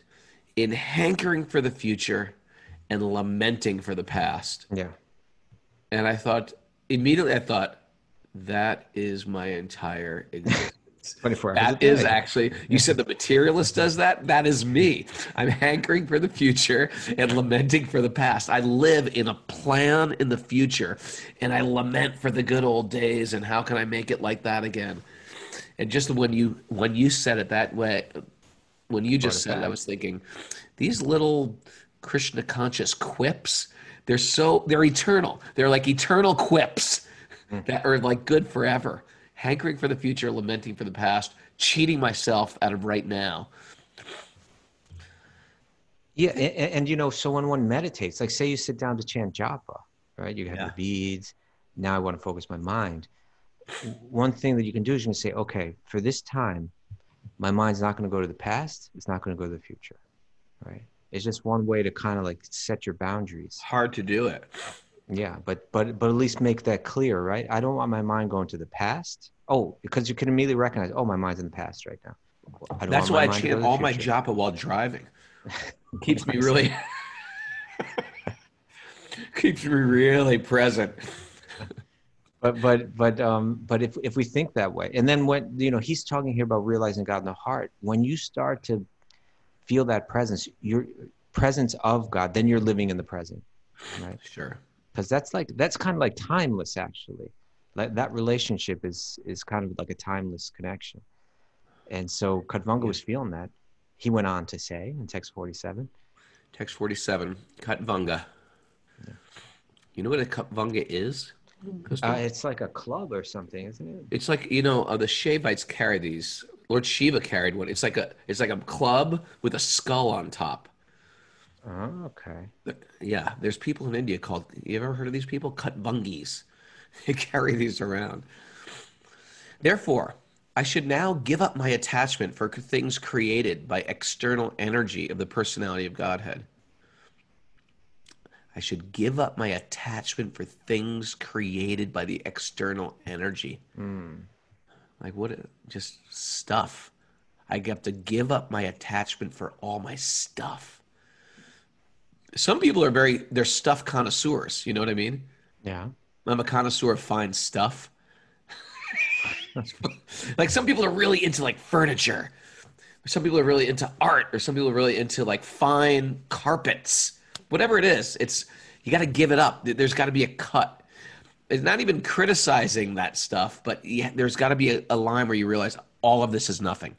in hankering for the future and lamenting for the past. Yeah. And immediately I thought, that is my entire existence. 24 hours a That is day. actually, you said the materialist does that? That is me. I'm hankering for the future and lamenting for the past. I live in a plan in the future, and I lament for the good old days and how can I make it like that again? And just when you said it that way, when you just said it, I was thinking, these little Krishna conscious quips, they're eternal. They're like eternal quips that are like good forever. Hankering for the future, lamenting for the past, cheating myself out of right now. Yeah, and you know, so when one meditates, like say you sit down to chant japa, right? You have Yeah. your beads. Now I want to focus my mind. One thing that you can do is you can say, okay, for this time, my mind's not going to go to the past. It's not going to go to the future, right? It's just one way to kind of like set your boundaries. Hard to do it. Yeah, but at least make that clear, right? I don't want my mind going to the past. Oh, because you can immediately recognize, oh, my mind's in the past right now. I don't That's want why I mind to go chant to the all my future. japa while driving. Keeps me really present. But if we think that way, and then when you know he's talking here about realizing God in the heart, when you start to feel that presence, your presence of God, then you're living in the present, right? Sure. Because that's kind of like timeless, actually. That relationship is kind of like a timeless connection. And so Katvanga was feeling that. He went on to say in text 47. Text 47, Katvanga. Yeah. You know what a Katvanga is? It's like a club or something, isn't it? It's like, you know, the Shaivites carry these. Lord Shiva carried one. It's like a club with a skull on top. Oh, okay. Yeah, there's people in India called, you ever heard of these people? Katvangis. They carry these around. Therefore, I should now give up my attachment for things created by external energy of the personality of Godhead. I should give up my attachment for things created by the external energy. Like what? Just stuff. I have to give up my attachment for all my stuff. Some people they're stuff connoisseurs. You know what I mean? Yeah. I'm a connoisseur of fine stuff. Like some people are really into like furniture. Some people are really into art, or some people are really into like fine carpets. Whatever it is, you got to give it up. There's got to be a cut. It's not even criticizing that stuff, but there's got to be a line where you realize all of this is nothing.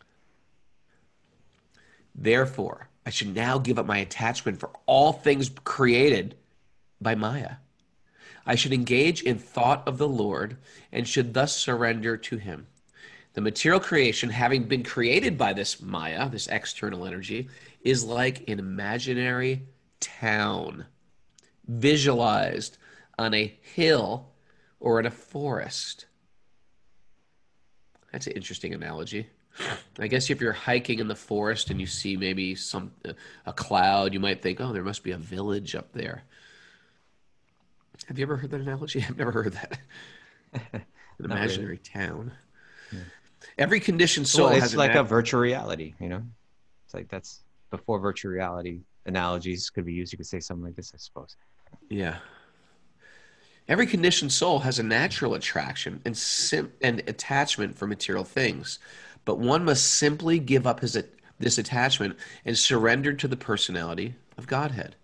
Therefore, I should now give up my attachment for all things created by Maya. I should engage in thought of the Lord and should thus surrender to him. The material creation, having been created by this Maya, this external energy, is like an imaginary town visualized on a hill or in a forest. That's an interesting analogy. I guess if you're hiking in the forest and you see maybe a cloud, you might think, oh, there must be a village up there. Have you ever heard that analogy? I've never heard that. An imaginary town. Yeah. Every conditioned soul has like a virtual reality, you know? It's like that's before virtual reality analogies could be used. You could say something like this, I suppose. Yeah. Every conditioned soul has a natural attraction and attachment for material things, but one must simply give up this attachment and surrender to the personality of Godhead.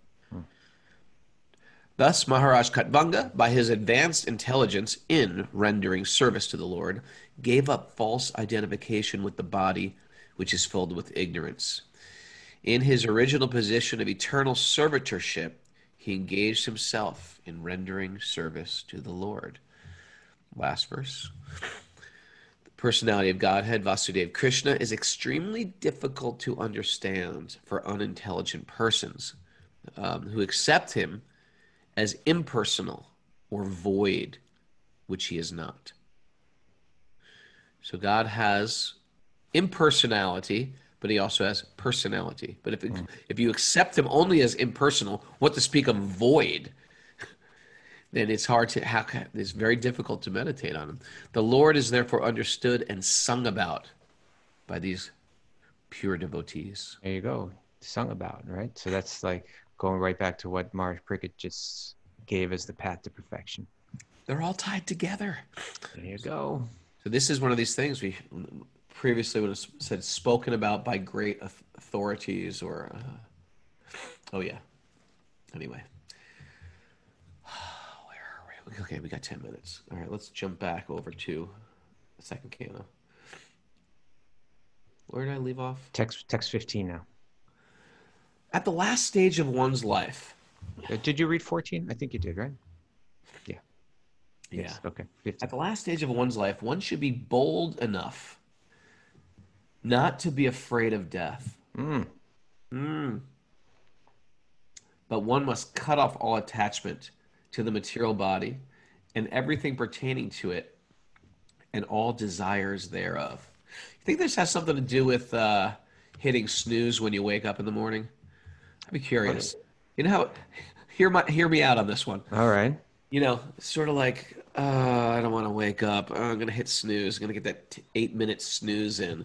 Thus, Maharaj Katvanga, by his advanced intelligence in rendering service to the Lord, gave up false identification with the body, which is filled with ignorance. In his original position of eternal servitorship, he engaged himself in rendering service to the Lord. last verse. The personality of Godhead, Vasudeva Krishna, is extremely difficult to understand for unintelligent persons who accept him as impersonal or void, which he is not. So God has impersonality, but he also has personality. But if you accept him only as impersonal, what to speak of void, then it's it's very difficult to meditate on him. The Lord is therefore understood and sung about by these pure devotees. There you go. Sung about, right? So that's like going right back to what Maharaj Prickett just gave as the path to perfection. They're all tied together. There you go. So this is one of these things we previously would have said spoken about by great authorities or, oh yeah. Anyway. Where are we? Okay, we got 10 minutes. All right, let's jump back over to the second canto. Where did I leave off? Text 15 now. At the last stage of one's life. Did you read 14? I think you did, right? Yeah. Yeah. Yes. Okay. 15. At the last stage of one's life, one should be bold enough not to be afraid of death. But one must cut off all attachment to the material body and everything pertaining to it and all desires thereof. You think this has something to do with hitting snooze when you wake up in the morning? I'd be curious. You know how, hear me out on this one. All right. You know, sort of like, I don't want to wake up. I'm going to hit snooze. I'm going to get that 8-minute snooze in.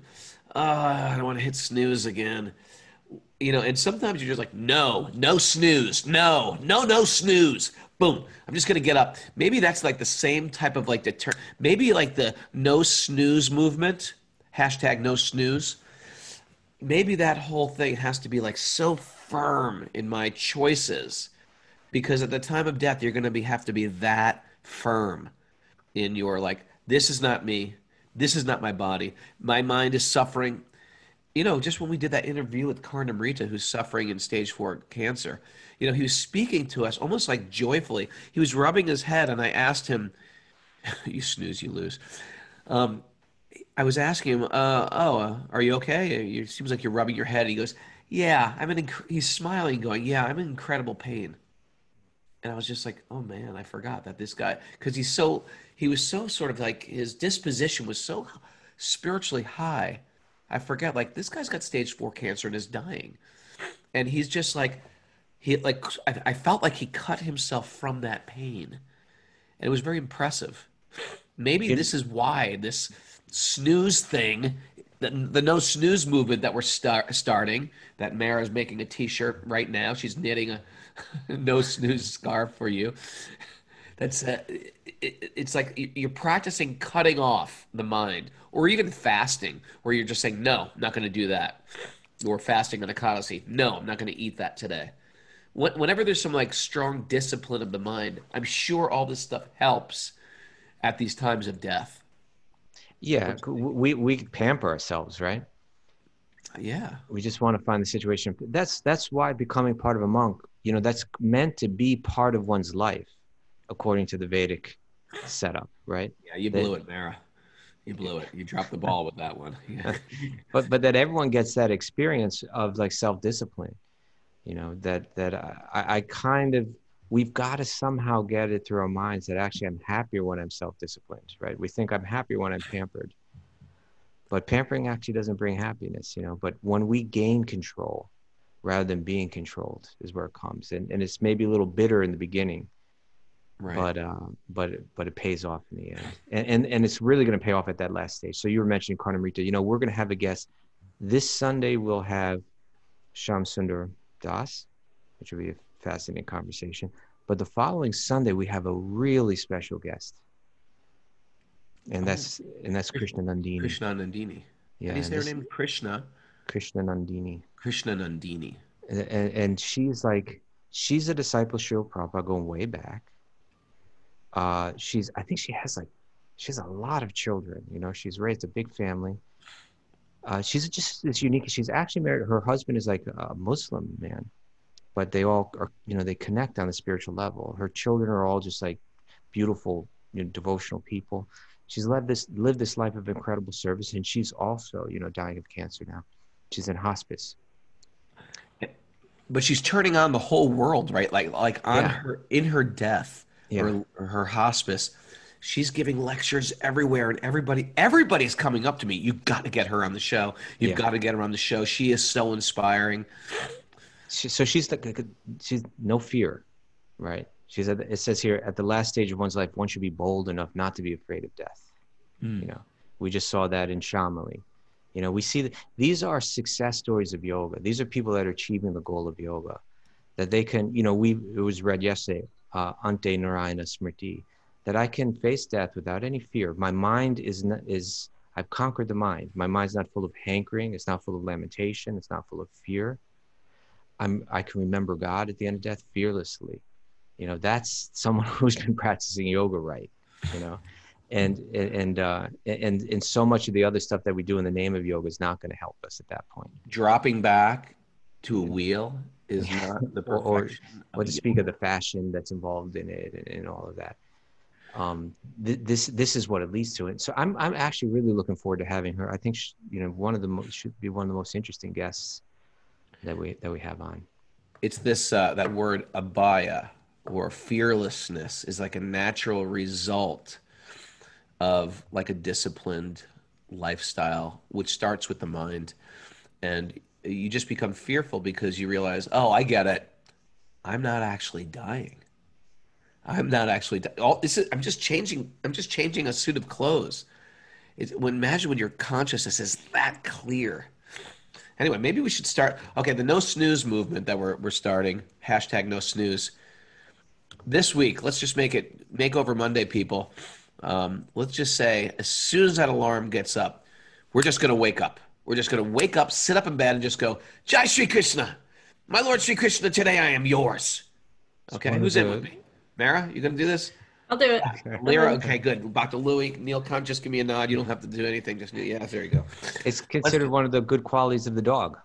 I don't want to hit snooze again. You know, and sometimes you're just like, no snooze. No snooze. Boom. I'm just going to get up. Maybe that's like the same type of like maybe like the no snooze movement, hashtag no snooze. Maybe that whole thing has to be like so firm in my choices, because at the time of death, you're going to have to be that firm in your like, this is not me. This is not my body. My mind is suffering. You know, just when we did that interview with Karnamrita, who's suffering in stage 4 cancer, you know, he was speaking to us almost like joyfully. He was rubbing his head, and I asked him, you snooze, you lose. I was asking him, are you okay? It seems like you're rubbing your head. He goes, yeah, he's smiling, going, yeah, I'm in incredible pain. And I was just like, oh man, I forgot that this guy, because he was so sort of like, his disposition was so spiritually high. I forget, like, this guy's got stage 4 cancer and is dying. And he's just like, I felt like he cut himself from that pain. And it was very impressive. Maybe this is why this snooze thing, the no snooze movement that we're starting, that Mara's making a t-shirt right now. She's knitting a no snooze scarf for you. That's it's like you're practicing cutting off the mind, or even fasting, where you're just saying, no, I'm not going to do that. Or fasting on Ekadasi. No, I'm not going to eat that today. Whenever there's some like strong discipline of the mind, I'm sure all this stuff helps at these times of death. Yeah, we pamper ourselves, right? Yeah. We just want to find the situation. That's why becoming part of a monk, you know, that's meant to be part of one's life, according to the Vedic setup, right? Yeah, you blew it, Mara. You blew it. You dropped the ball with that one. Yeah. but that everyone gets that experience of like self-discipline, you know, that I kind of, we've got to somehow get it through our minds that actually I'm happier when I'm self-disciplined, right? We think I'm happier when I'm pampered, but pampering actually doesn't bring happiness, you know. But when we gain control rather than being controlled is where it comes. And it's maybe a little bitter in the beginning, right? But it pays off in the end. And it's really going to pay off at that last stage. So you were mentioning Karnamrita, you know, we're going to have a guest. This Sunday we'll have Shyam Sundar Das, which will be a fascinating conversation. But the following Sunday we have a really special guest. And that's Krishna Nandini. Krishna Nandini. Yeah. How do you say her name? Krishna Nandini. Krishna Nandini. And she's a disciple of Srila Prabhupada going way back. I think she has a lot of children, you know, she's raised a big family. She's just as unique. She's actually married, her husband is like a Muslim man, but they all are, you know, they connect on a spiritual level. Her children are all just like beautiful, devotional people. She's lived this life of incredible service, and she's also, dying of cancer now. She's in hospice. But she's turning on the whole world, right? Like on Yeah. her in her death Yeah. or her hospice, she's giving lectures everywhere, and everybody's coming up to me. You've got to get her on the show. You've Yeah. got to get her on the show. She is so inspiring. So she's no fear, right? It says here, at the last stage of one's life, one should be bold enough not to be afraid of death. We just saw that in Shamali. We see that these are success stories of yoga. These are people that are achieving the goal of yoga, that they can, it was read yesterday, Ante Narayana Smriti, that I can face death without any fear. My mind I've conquered the mind. My mind's not full of hankering. It's not full of lamentation. It's not full of fear. I can remember God at the end of death fearlessly. That's someone who's been practicing yoga right, and so much of the other stuff that we do in the name of yoga is not going to help us at that point. Dropping back to a wheel is not the perfection. Or to speak of the fashion that's involved in it and all of that. This is what it leads to. And so I'm actually really looking forward to having her. I think should be one of the most interesting guests that we have on. It's this that word abaya, or fearlessness, is like a natural result of like a disciplined lifestyle, which starts with the mind. And you just become fearful because you realize, oh, I get it. I'm not actually dying. I'm not actually I'm just changing a suit of clothes. Imagine when your consciousness is that clear. Anyway, maybe we should start. Okay, the no snooze movement that we're starting, hashtag no snooze. This week, let's just make it Makeover Monday, people. Let's just say, as soon as that alarm gets up, we're just going to wake up. We're just going to wake up, sit up in bed, and just go, Jai Shri Krishna. My Lord Shri Krishna, today I am yours. Okay, who's in with me? Mara, you going to do this? I'll do it. Lyra, okay, good. Dr. Louie, Neil, just give me a nod. You don't have to do anything. Yeah, there you go. It's considered one of the good qualities of the dog.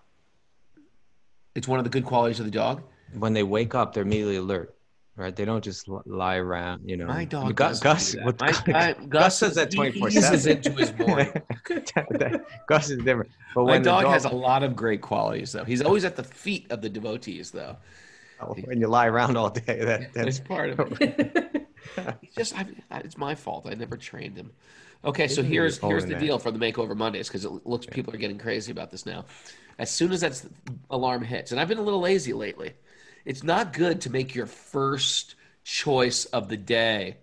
It's one of the good qualities of the dog? When they wake up, they're immediately alert. Right, they don't just lie around, My dog Gus does Gus does that 24/7. He's into his morning. Gus is different. But My dog has a lot of great qualities, though. He's always at the feet of the devotees, though. When you lie around all day, that's part of it. It's my fault. I never trained him. Okay, so here's the deal for the Makeover Mondays, because it looks people are getting crazy about this now. As soon as that alarm hits, and I've been a little lazy lately. It's not good to make your first choice of the day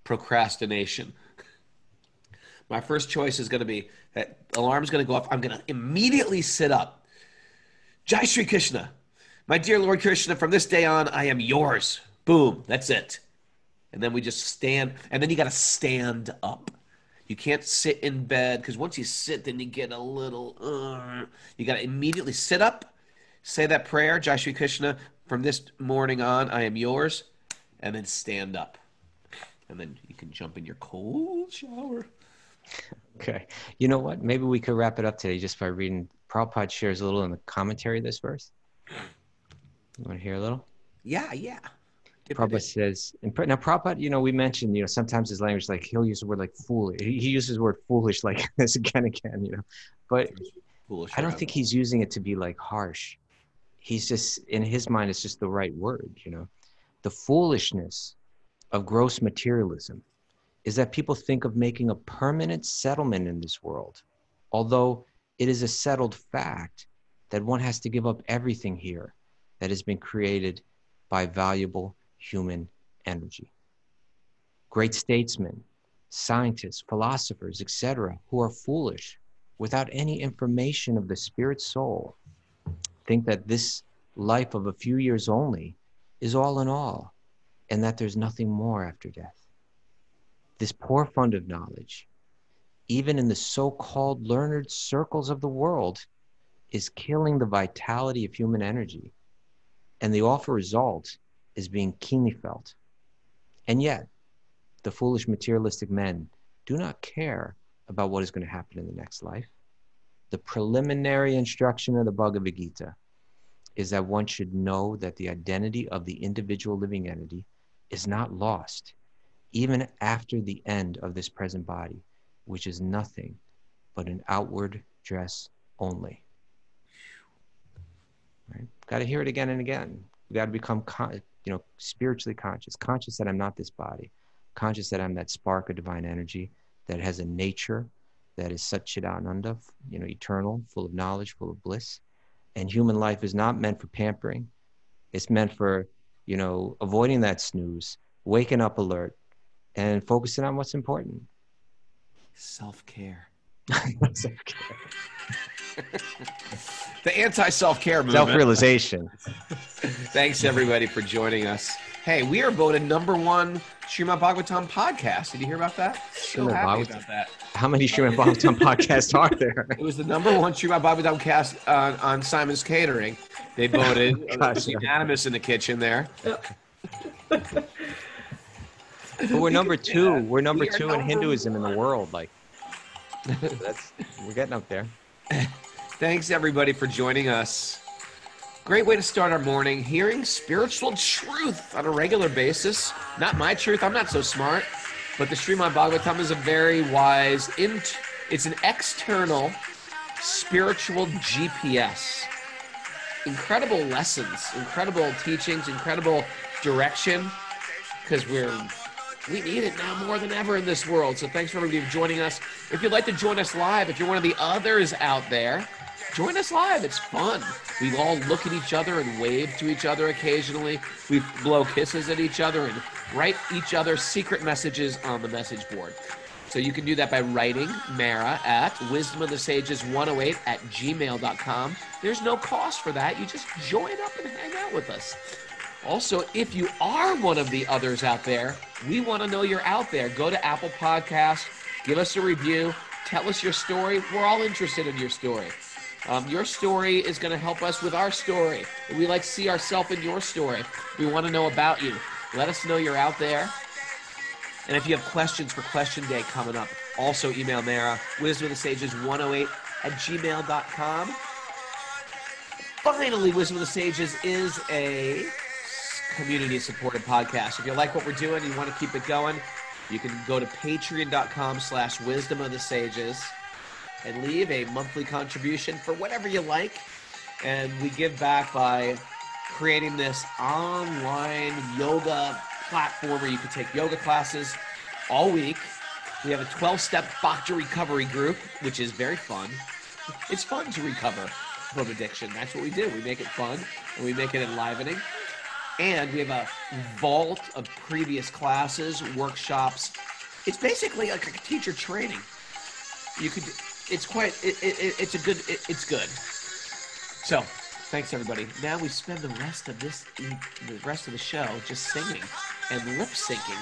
procrastination. My first choice is going to be that alarm's going to go off. I'm going to immediately sit up. Jai Shri Krishna. My dear Lord Krishna, from this day on, I am yours. Boom. That's it. And then we just stand. And then you got to stand up. You can't sit in bed, because once you sit, then you get a little, you got to immediately sit up. Say that prayer, Jai Shri Krishna, from this morning on, I am yours, and then stand up. And then you can jump in your cold shower. Okay. You know what? Maybe we could wrap it up today just by reading. Prabhupada shares a little in the commentary of this verse. You want to hear a little? Yeah. Prabhupada says, now Prabhupada, we mentioned, sometimes his language, like he'll use the word like foolish. He uses the word foolish like this again, but foolish, I don't think he's using it to be like harsh. He's just, in his mind, it's just the right word, The foolishness of gross materialism is that people think of making a permanent settlement in this world, although it is a settled fact that one has to give up everything here that has been created by valuable human energy. Great statesmen, scientists, philosophers, etc., who are foolish without any information of the spirit soul, think that this life of a few years only is all in all, and that there's nothing more after death. This poor fund of knowledge, even in the so-called learned circles of the world, is killing the vitality of human energy, and the awful result is being keenly felt. And yet, the foolish materialistic men do not care about what is going to happen in the next life. The preliminary instruction of the Bhagavad Gita is that one should know that the identity of the individual living entity is not lost, even after the end of this present body, which is nothing but an outward dress only. Right? Got to hear it again and again. We got to become, spiritually conscious that I'm not this body, conscious that I'm that spark of divine energy that has a nature that is Satchidananda, eternal, full of knowledge, full of bliss. And human life is not meant for pampering. It's meant for, avoiding that snooze, waking up alert, and focusing on what's important. Self-care. Self-care. The anti-self-care movement. Self-realization. Thanks, everybody, for joining us. Hey, we are voted #1 Srimad Bhagavatam podcast. Did you hear about that? So happy about that. How many Srimad Bhagavatam podcasts are there? It was the #1 Srimad Bhagavatam cast on Simon's Catering. They voted. It was unanimous in the kitchen there. But we're number two. We're number two in Hinduism in the world. Like, we're getting up there. Thanks, everybody, for joining us. Great way to start our morning, hearing spiritual truth on a regular basis. Not my truth, I'm not so smart, but the Srimad Bhagavatam is a very wise, it's an external spiritual GPS. Incredible lessons, incredible teachings, incredible direction, because we need it now more than ever in this world. So thanks for everybody for joining us. If you'd like to join us live, if you're one of the others out there, join us live. It's fun. We all look at each other and wave to each other occasionally. We blow kisses at each other and write each other secret messages on the message board. So you can do that by writing Mara at wisdomofthesages108@gmail.com. There's no cost for that. You just join up and hang out with us. Also, if you are one of the others out there, we want to know you're out there. Go to Apple Podcasts, give us a review, tell us your story. We're all interested in your story. Your story is going to help us with our story. We like to see ourselves in your story. We want to know about you. Let us know you're out there. And if you have questions for Question Day coming up, also email Mara, wisdomofthesages108@gmail.com. Finally, Wisdom of the Sages is a community-supported podcast. If you like what we're doing and you want to keep it going, you can go to patreon.com/wisdomofthesages and leave a monthly contribution for whatever you like. And we give back by creating this online yoga platform where you can take yoga classes all week. We have a 12-step Bhakti recovery group, which is very fun. It's fun to recover from addiction. That's what we do. We make it fun and we make it enlivening. And we have a vault of previous classes, workshops. It's basically like a teacher training. It's good. So, thanks everybody. Now we spend the rest of the show just singing and lip syncing